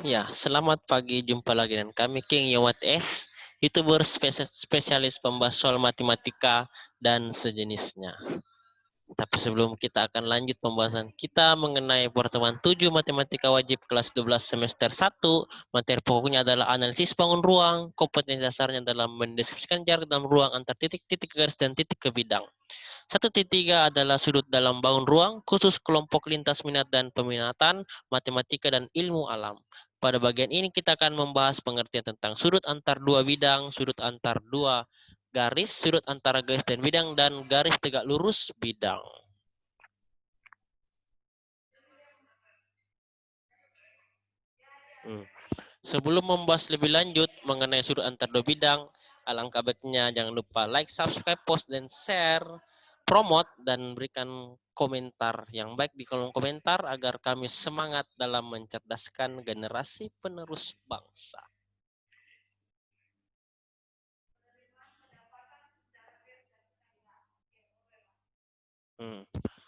Ya, selamat pagi. Jumpa lagi dengan kami King Yowat S, YouTuber spesialis pembahas soal matematika dan sejenisnya. Tapi sebelum kita akan lanjut pembahasan kita mengenai pertemuan 7 matematika wajib kelas 12 semester 1, materi pokoknya adalah analisis bangun ruang, kompetensi dasarnya dalam mendeskripsikan jarak dalam ruang antar titik-titik garis dan titik ke bidang. 1.3 adalah sudut dalam bangun ruang, khusus kelompok lintas minat dan peminatan, matematika dan ilmu alam. Pada bagian ini kita akan membahas pengertian tentang sudut antar dua bidang, sudut antar dua garis, sudut antara garis dan bidang, dan garis tegak lurus bidang. Sebelum membahas lebih lanjut mengenai sudut antar dua bidang, alangkah baiknya jangan lupa like, subscribe, post, dan share, promote, dan berikan komentar yang baik di kolom komentar agar kami semangat dalam mencerdaskan generasi penerus bangsa.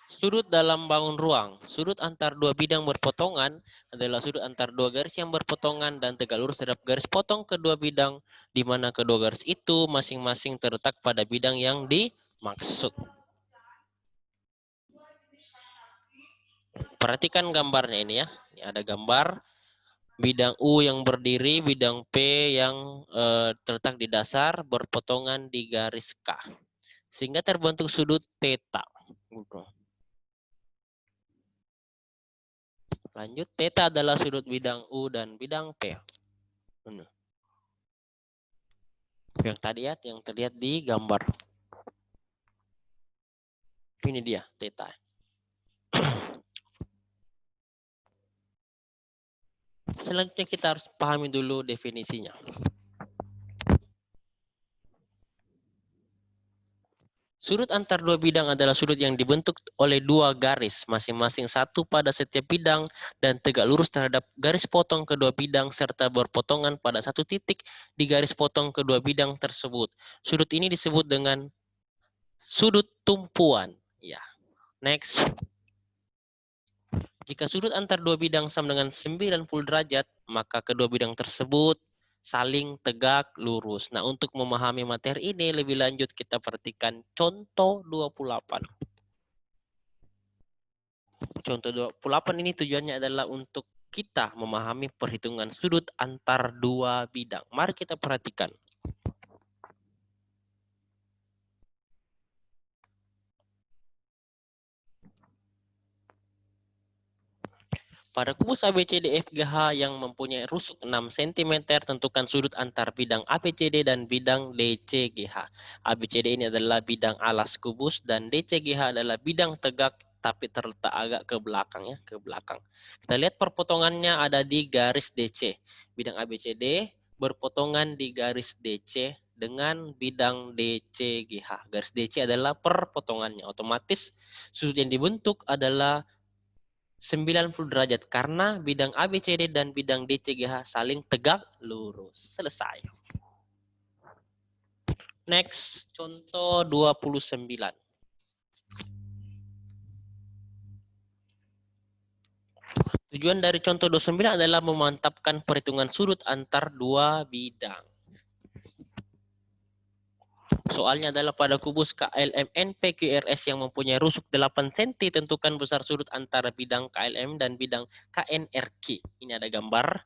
Sudut dalam bangun ruang. Sudut antar dua bidang berpotongan adalah sudut antar dua garis yang berpotongan dan tegak lurus terhadap garis potong kedua bidang, di mana kedua garis itu masing-masing terletak pada bidang yang dimaksud. Perhatikan gambarnya ini ya. Ini ada gambar bidang U yang berdiri, bidang P yang terletak di dasar, berpotongan di garis K. Sehingga terbentuk sudut theta. Lanjut, theta adalah sudut bidang U dan bidang P. Yang tadi ya, yang terlihat di gambar. Ini dia, theta. Selanjutnya kita harus pahami dulu definisinya. Sudut antar dua bidang adalah sudut yang dibentuk oleh dua garis, masing-masing satu pada setiap bidang dan tegak lurus terhadap garis potong kedua bidang serta berpotongan pada satu titik di garis potong kedua bidang tersebut. Sudut ini disebut dengan sudut tumpuan. Ya. Next. Jika sudut antar dua bidang sama dengan 90 derajat, maka kedua bidang tersebut saling tegak lurus. Nah, untuk memahami materi ini lebih lanjut kita perhatikan contoh 28. Contoh 28 ini tujuannya adalah untuk kita memahami perhitungan sudut antar dua bidang. Mari kita perhatikan. Pada kubus ABCDFGH yang mempunyai rusuk 6 cm, tentukan sudut antar bidang ABCD dan bidang DCGH. ABCD ini adalah bidang alas kubus dan DCGH adalah bidang tegak tapi terletak agak ke belakang ya, ke belakang. Kita lihat perpotongannya ada di garis DC. Bidang ABCD berpotongan di garis DC dengan bidang DCGH. Garis DC adalah perpotongannya. Otomatis sudut yang dibentuk adalah 90 derajat karena bidang ABCD dan bidang DCGH saling tegak lurus. Selesai. Next, contoh 29. Tujuan dari contoh 29 adalah memantapkan perhitungan sudut antar dua bidang. Soalnya adalah pada kubus KLM NPQRS yang mempunyai rusuk 8 cm, tentukan besar sudut antara bidang KLM dan bidang KNRQ. Ini ada gambar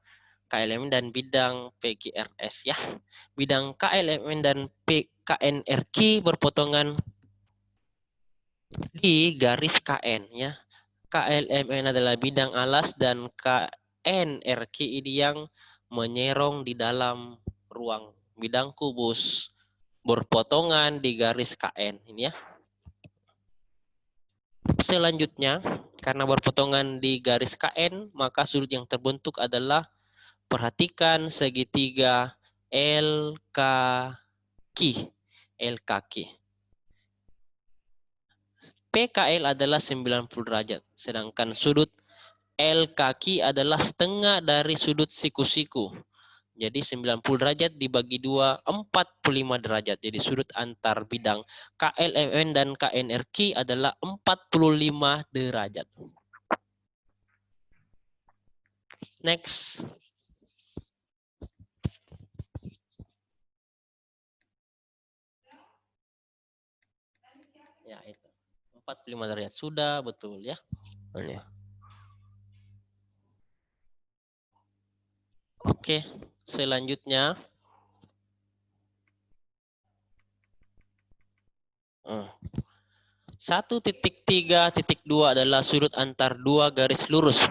KLM dan bidang PQRS ya. Bidang KLM dan KNRQ berpotongan di garis KN ya. KLMN adalah bidang alas dan KNRQ ini yang menyerong di dalam ruang bidang kubus berpotongan di garis KN ini ya. Selanjutnya, karena berpotongan di garis KN, maka sudut yang terbentuk adalah, perhatikan segitiga LKQ. PKL adalah 90 derajat, sedangkan sudut LKQ adalah setengah dari sudut siku-siku. Jadi 90 derajat dibagi 2, 45 derajat. Jadi sudut antar bidang KLMN dan KNRQ adalah 45 derajat. Next. 45 derajat. Sudah, betul ya. Oke, selanjutnya. 1.3.2 adalah sudut antar dua garis lurus.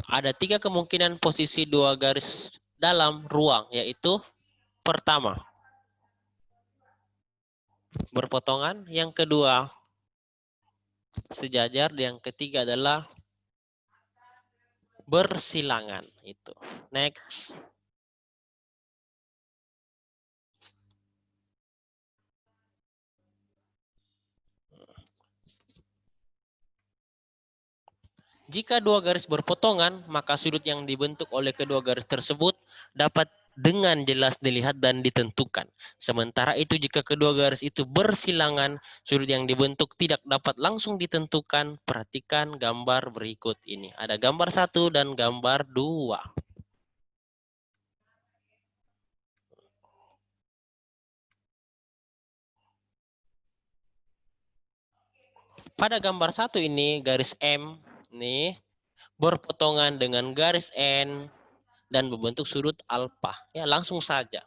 Ada 3 kemungkinan posisi dua garis dalam ruang, yaitu pertama, berpotongan, yang kedua, sejajar, yang ketiga adalah bersilangan. Itu. Next. Jika dua garis berpotongan, maka sudut yang dibentuk oleh kedua garis tersebut dapat dengan jelas dilihat dan ditentukan. Sementara itu jika kedua garis itu bersilangan, sudut yang dibentuk tidak dapat langsung ditentukan. Perhatikan gambar berikut ini. Ada gambar 1 dan gambar 2. Pada gambar 1 ini garis M nih berpotongan dengan garis N dan membentuk sudut alfa. Ya, langsung saja.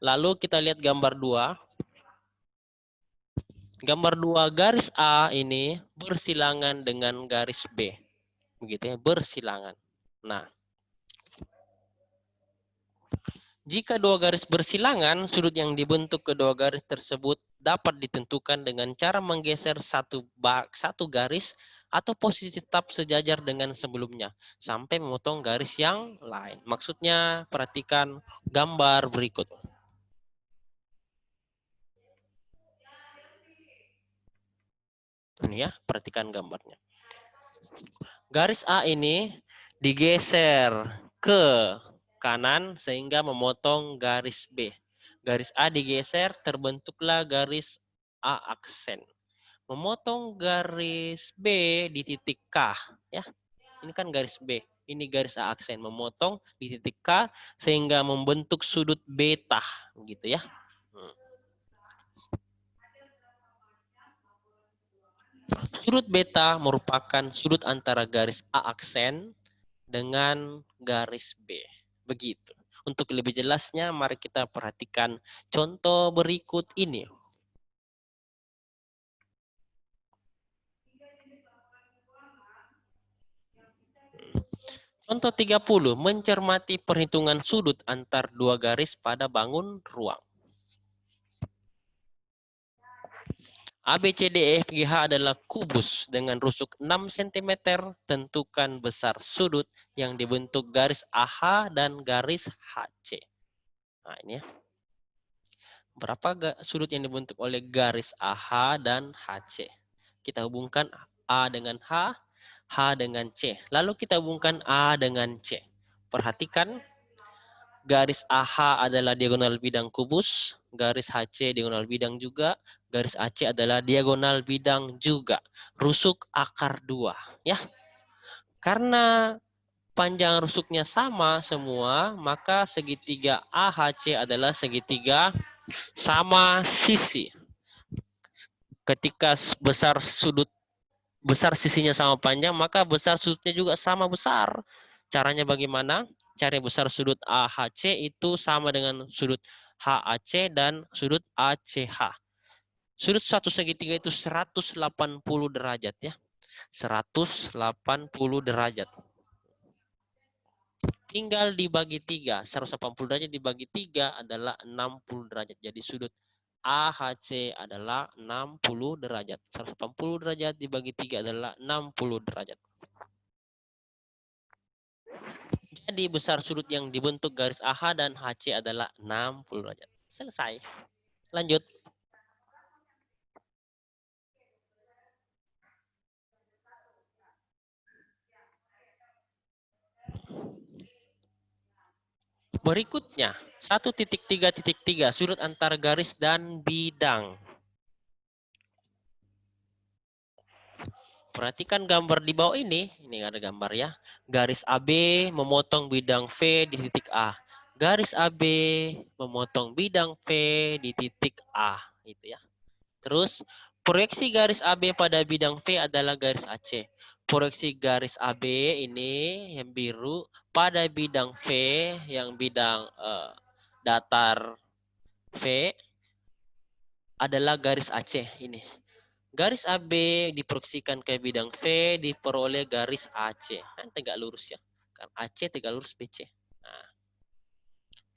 Lalu kita lihat gambar 2. Gambar 2 garis A ini bersilangan dengan garis B. Begitu ya, bersilangan. Nah, jika dua garis bersilangan, sudut yang dibentuk kedua garis tersebut dapat ditentukan dengan cara menggeser satu garis atau posisi tetap sejajar dengan sebelumnya sampai memotong garis yang lain. Maksudnya, perhatikan gambar berikut. Ini ya, perhatikan gambarnya. Garis A ini digeser ke kanan sehingga memotong garis B. Garis A digeser, terbentuklah garis A aksen. Memotong garis B di titik K. Ya, ini kan garis B. Ini garis A aksen. Memotong di titik K sehingga membentuk sudut beta. Gitu ya. Sudut beta merupakan sudut antara garis A aksen dengan garis B. Begitu. Untuk lebih jelasnya, mari kita perhatikan contoh berikut ini. Contoh 30, mencermati perhitungan sudut antar dua garis pada bangun ruang. A, B, C, D, E, F, G, H adalah kubus dengan rusuk 6 cm. Tentukan besar sudut yang dibentuk garis AH dan garis HC. Nah, ini ya. Berapa sudut yang dibentuk oleh garis AH dan HC? Kita hubungkan A dengan H, H dengan C. Lalu kita hubungkan A dengan C. Perhatikan garis AH adalah diagonal bidang kubus, garis HC diagonal bidang juga, garis AC adalah diagonal bidang juga. Rusuk akar 2. Ya. Karena panjang rusuknya sama semua, maka segitiga AHC adalah segitiga sama sisi. Ketika besar sisinya sama panjang, maka besar sudutnya juga sama besar. Caranya bagaimana? Cari besar sudut AHC itu sama dengan sudut HAC dan sudut ACH. Sudut satu segitiga itu 180 derajat ya. 180 derajat. Tinggal dibagi 3. 180 derajat dibagi 3 adalah 60 derajat. Jadi sudut AHC adalah 60 derajat. 180 derajat dibagi 3 adalah 60 derajat. Jadi besar sudut yang dibentuk garis AH dan HC adalah 60 derajat. Selesai. Lanjut. Berikutnya, 1.3.3 sudut antar garis dan bidang. Perhatikan gambar di bawah ini ada gambar ya. Garis AB memotong bidang V di titik A. garis AB memotong bidang P di titik A, gitu ya. Terus proyeksi garis AB pada bidang V adalah garis AC. Proyeksi garis AB ini yang biru pada bidang V yang bidang datar V adalah garis AC ini. Garis AB diproyeksikan ke bidang V diperoleh garis AC. Kan tegak lurus ya. Kan AC tegak lurus BC. Nah,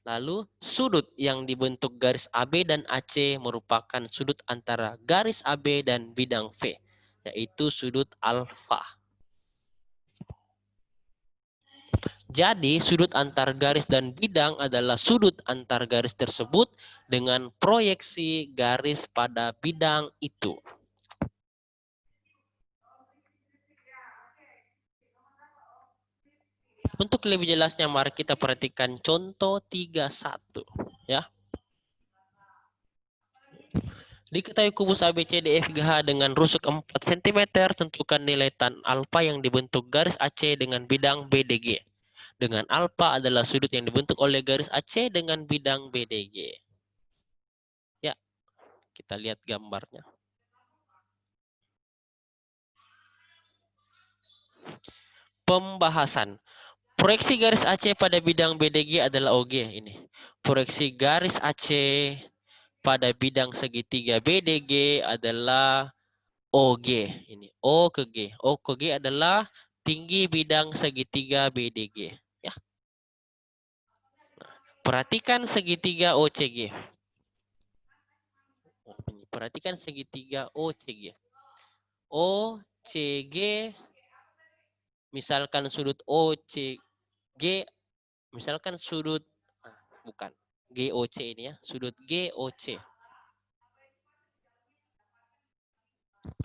lalu sudut yang dibentuk garis AB dan AC merupakan sudut antara garis AB dan bidang V, yaitu sudut alfa. Jadi sudut antar garis dan bidang adalah sudut antar garis tersebut dengan proyeksi garis pada bidang itu. Untuk lebih jelasnya mari kita perhatikan contoh 31 ya. Diketahui kubus ABCDFGH dengan rusuk 4 cm, tentukan nilai tan alfa yang dibentuk garis AC dengan bidang BDG. Dengan alfa adalah sudut yang dibentuk oleh garis AC dengan bidang BDG. Ya, kita lihat gambarnya. Pembahasan. Proyeksi garis AC pada bidang BDG adalah OG ini. Proyeksi garis AC pada bidang segitiga BDG adalah OG ini. O ke G. O ke G adalah tinggi bidang segitiga BDG. Ya. Perhatikan segitiga OCG. Perhatikan segitiga OCG. OCG misalkan sudut OCG misalkan sudut bukan GOC ini ya, sudut GOC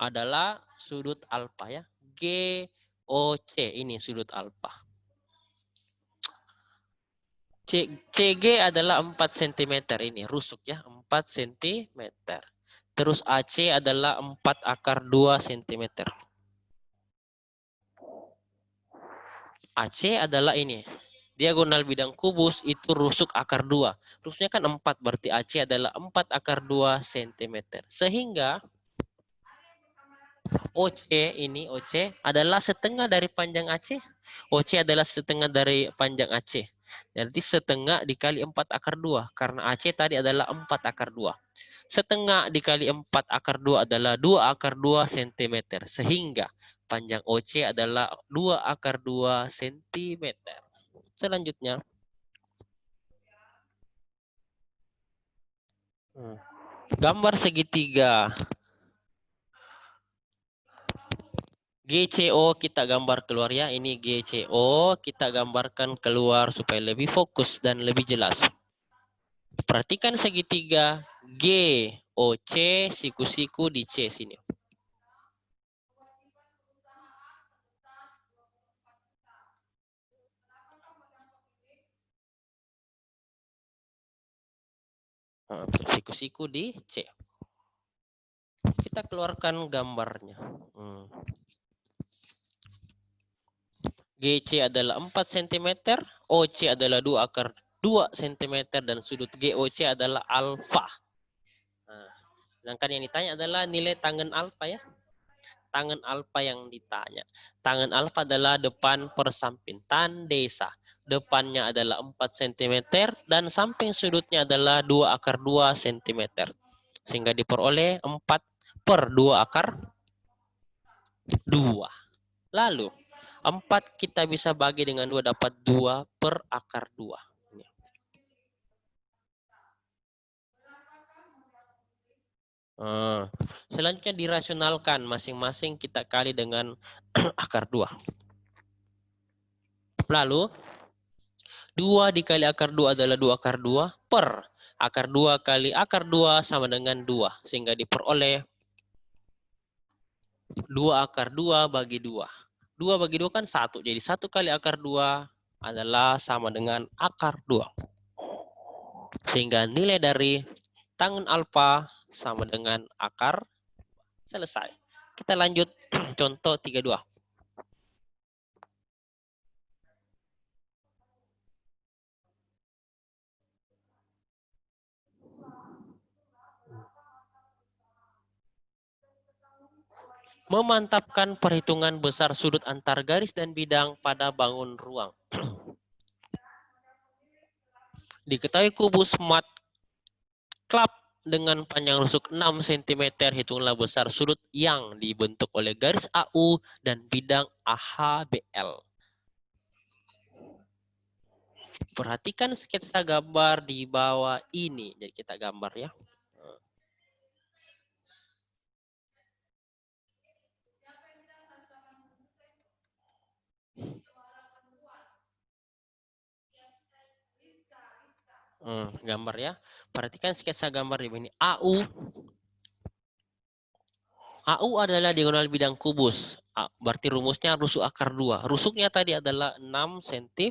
adalah sudut alfa ya. GOC ini sudut alfa. CG adalah 4 cm ini, rusuk ya, 4 cm. Terus AC adalah 4 akar 2 cm. AC adalah ini, diagonal bidang kubus itu rusuk akar 2. Rusuknya kan 4, berarti AC adalah 4 akar 2 cm. Sehingga OC ini, OC adalah setengah dari panjang AC. OC adalah setengah dari panjang AC. Jadi setengah dikali 4 akar 2. Karena AC tadi adalah 4 akar 2. Setengah dikali 4 akar 2 adalah 2 akar 2 cm. Sehingga panjang OC adalah 2 akar 2 cm. Selanjutnya. Gambar segitiga. GCO kita gambar keluar ya. Ini GCO kita gambarkan keluar supaya lebih fokus dan lebih jelas. Perhatikan segitiga GOC siku-siku di C sini. Siku-siku di C. Kita keluarkan gambarnya. GC adalah 4 cm, OC adalah 2 akar 2 cm, dan sudut GOC adalah alfa. Nah, sedangkan yang ditanya adalah nilai tangen alfa ya. Tangen alfa yang ditanya. Tangen alfa adalah depan persampingan desa. Depannya adalah 4 cm dan samping sudutnya adalah 2 akar 2 cm. Sehingga diperoleh 4 per 2 akar 2. Lalu 4 kita bisa bagi dengan 2 dapat 2 per akar 2. Selanjutnya dirasionalkan. Masing-masing kita kali dengan akar 2. Lalu 2 dikali akar 2 adalah 2 akar 2 per akar 2 kali akar 2 sama dengan 2. Sehingga diperoleh 2 akar 2 bagi 2. 2 bagi 2 kan 1. Jadi 1 kali akar 2 adalah sama dengan akar 2. Sehingga nilai dari tangen alfa sama dengan akar. Selesai. Kita lanjut contoh 32. Memantapkan perhitungan besar sudut antar garis dan bidang pada bangun ruang. Diketahui kubus mat klap dengan panjang rusuk 6 cm, hitunglah besar sudut yang dibentuk oleh garis AU dan bidang AHBL. Perhatikan sketsa gambar di bawah ini. Jadi kita gambar ya. Gambar ya. Perhatikan sketsa gambar di sini. AU adalah diagonal bidang kubus. Berarti rumusnya rusuk akar 2. Rusuknya tadi adalah 6 cm.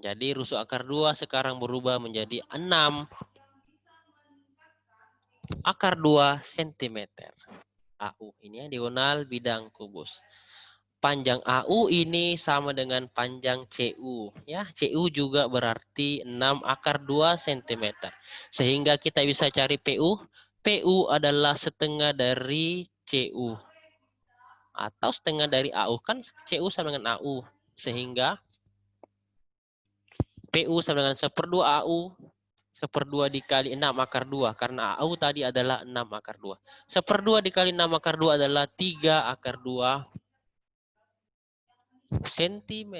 Jadi rusuk akar 2 sekarang berubah menjadi 6 akar 2 cm. AU ini ya, diagonal bidang kubus. Panjang AU ini sama dengan panjang CU. Ya, CU juga berarti 6 akar 2 cm. Sehingga kita bisa cari PU. PU adalah setengah dari CU. Atau setengah dari AU. Kan CU sama dengan AU. Sehingga PU sama dengan 1/2 AU. 1/2 dikali 6 akar 2. Karena AU tadi adalah 6 akar 2. 1/2 dikali 6 akar 2 adalah 3 akar 2 cm.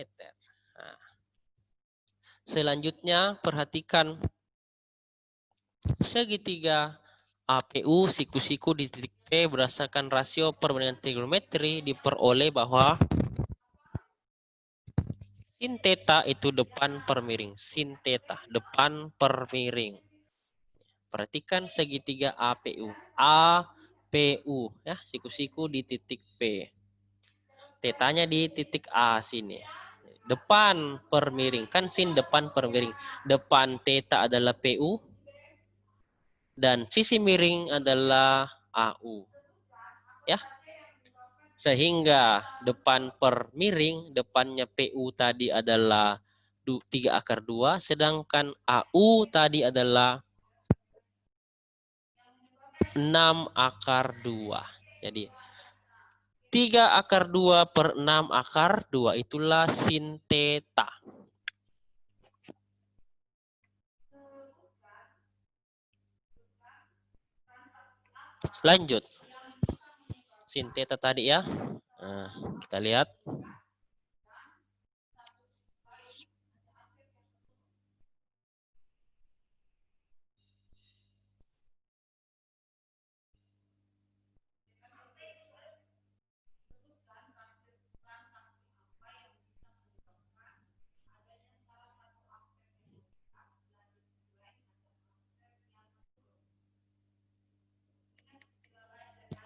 Nah, selanjutnya perhatikan segitiga APU siku-siku di titik P berdasarkan rasio perbandingan trigonometri diperoleh bahwa sin theta itu depan per miring. Sin theta depan per miring. Perhatikan segitiga APU. APU ya, siku-siku di titik P. Tetanya di titik A sini. Depan per miring. Kan sin depan per miring. Depan theta adalah PU. Dan sisi miring adalah AU. Ya. Sehingga depan per miring, depannya PU tadi adalah 3 akar 2. Sedangkan AU tadi adalah 6 akar 2. Jadi 3 akar 2 per 6 akar 2 itulah sin theta. Lanjut. Sin theta tadi ya. Nah, kita lihat.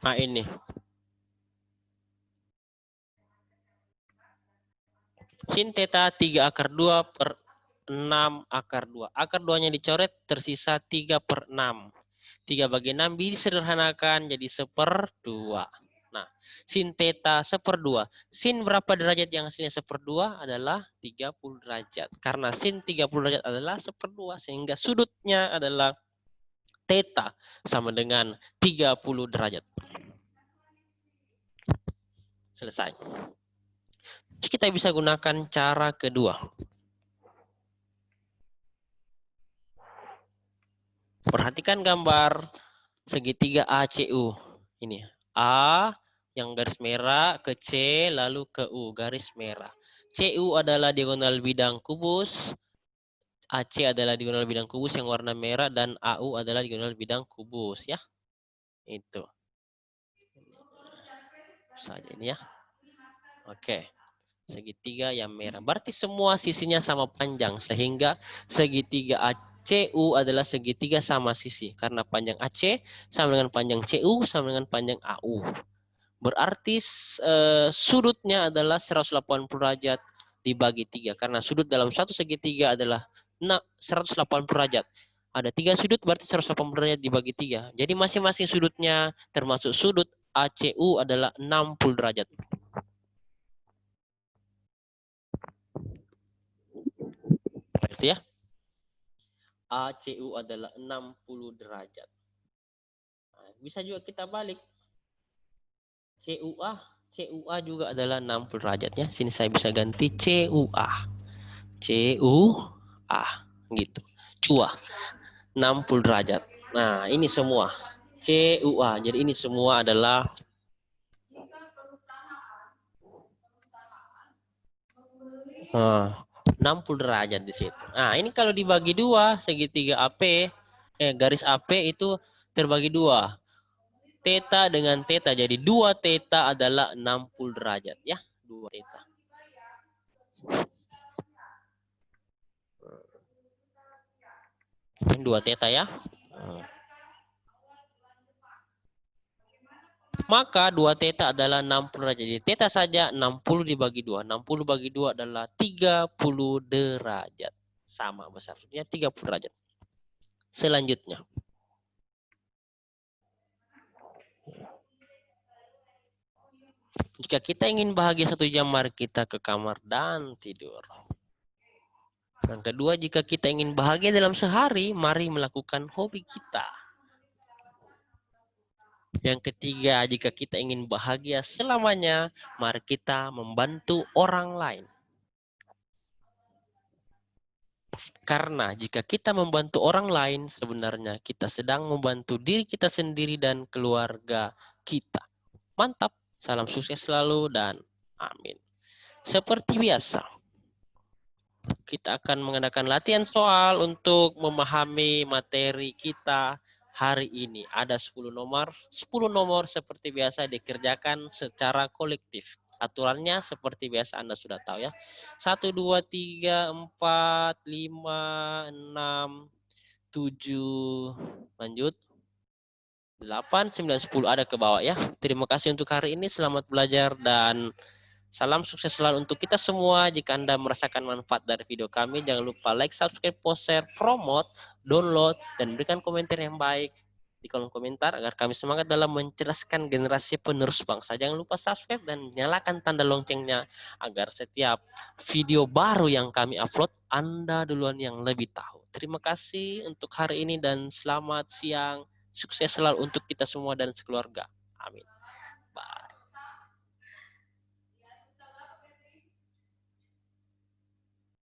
Nah ini. Sin theta 3 akar 2 per 6 akar 2. Akar 2-nya dicoret, tersisa 3 per 6. 3 bagi 6 disederhanakan jadi 1/2. Nah, sin theta 1/2. Sin berapa derajat yang hasilnya 1/2 adalah 30 derajat. Karena sin 30 derajat adalah 1/2. Sehingga sudutnya adalah theta sama dengan 30 derajat. Selesai. Kita bisa gunakan cara kedua. Perhatikan gambar segitiga ACU. Ini A yang garis merah ke C lalu ke U garis merah. CU adalah diagonal bidang kubus. AC adalah diagonal bidang kubus yang warna merah dan AU adalah diagonal bidang kubus ya. Itu. Saja ini ya. Oke. Segitiga yang merah. Berarti semua sisinya sama panjang sehingga segitiga ACU adalah segitiga sama sisi karena panjang AC sama dengan panjang CU sama dengan panjang AU. Berarti sudutnya adalah 180 derajat dibagi 3 karena sudut dalam satu segitiga adalah 180 derajat. Ada 3 sudut berarti 180 derajat dibagi 3. Jadi masing-masing sudutnya termasuk sudut ACU adalah 60 derajat. Itu ya. ACU adalah 60 derajat. Bisa juga kita balik. CUA juga adalah 60 derajatnya. Sini saya bisa ganti CUA. CUA gitu. Cua 60 derajat. Nah, ini semua CUA. Jadi ini semua adalah 60 derajat di situ. Nah, ini kalau dibagi dua, segitiga AP, garis AP itu terbagi dua. Theta dengan theta. Jadi 2 theta adalah 60 derajat ya. 2 theta. Ini 2 theta ya. Maka 2 theta adalah 60 derajat. Jadi theta saja 60 dibagi 2. 60 bagi 2 adalah 30 derajat. Sama besarnya 30 derajat. Selanjutnya. Jika kita ingin bahagia 1 jam, mari kita ke kamar dan tidur. Yang kedua, jika kita ingin bahagia dalam sehari, mari melakukan hobi kita. Yang ketiga, jika kita ingin bahagia selamanya, mari kita membantu orang lain. Karena jika kita membantu orang lain, sebenarnya kita sedang membantu diri kita sendiri dan keluarga kita. Mantap, salam sukses selalu dan amin. Seperti biasa, kita akan mengadakan latihan soal untuk memahami materi kita hari ini. Ada 10 nomor. 10 nomor seperti biasa dikerjakan secara kolektif. Aturannya seperti biasa Anda sudah tahu ya. 1, 2, 3, 4, 5, 6, 7, lanjut. 8, 9, 10 ada ke bawah ya. Terima kasih untuk hari ini. Selamat belajar dan salam sukses selalu untuk kita semua. Jika Anda merasakan manfaat dari video kami, jangan lupa like, subscribe, post, share, promote, download, dan berikan komentar yang baik di kolom komentar agar kami semangat dalam mencerdaskan generasi penerus bangsa. Jangan lupa subscribe dan nyalakan tanda loncengnya agar setiap video baru yang kami upload, Anda duluan yang lebih tahu. Terima kasih untuk hari ini dan selamat siang. Sukses selalu untuk kita semua dan sekeluarga. Amin.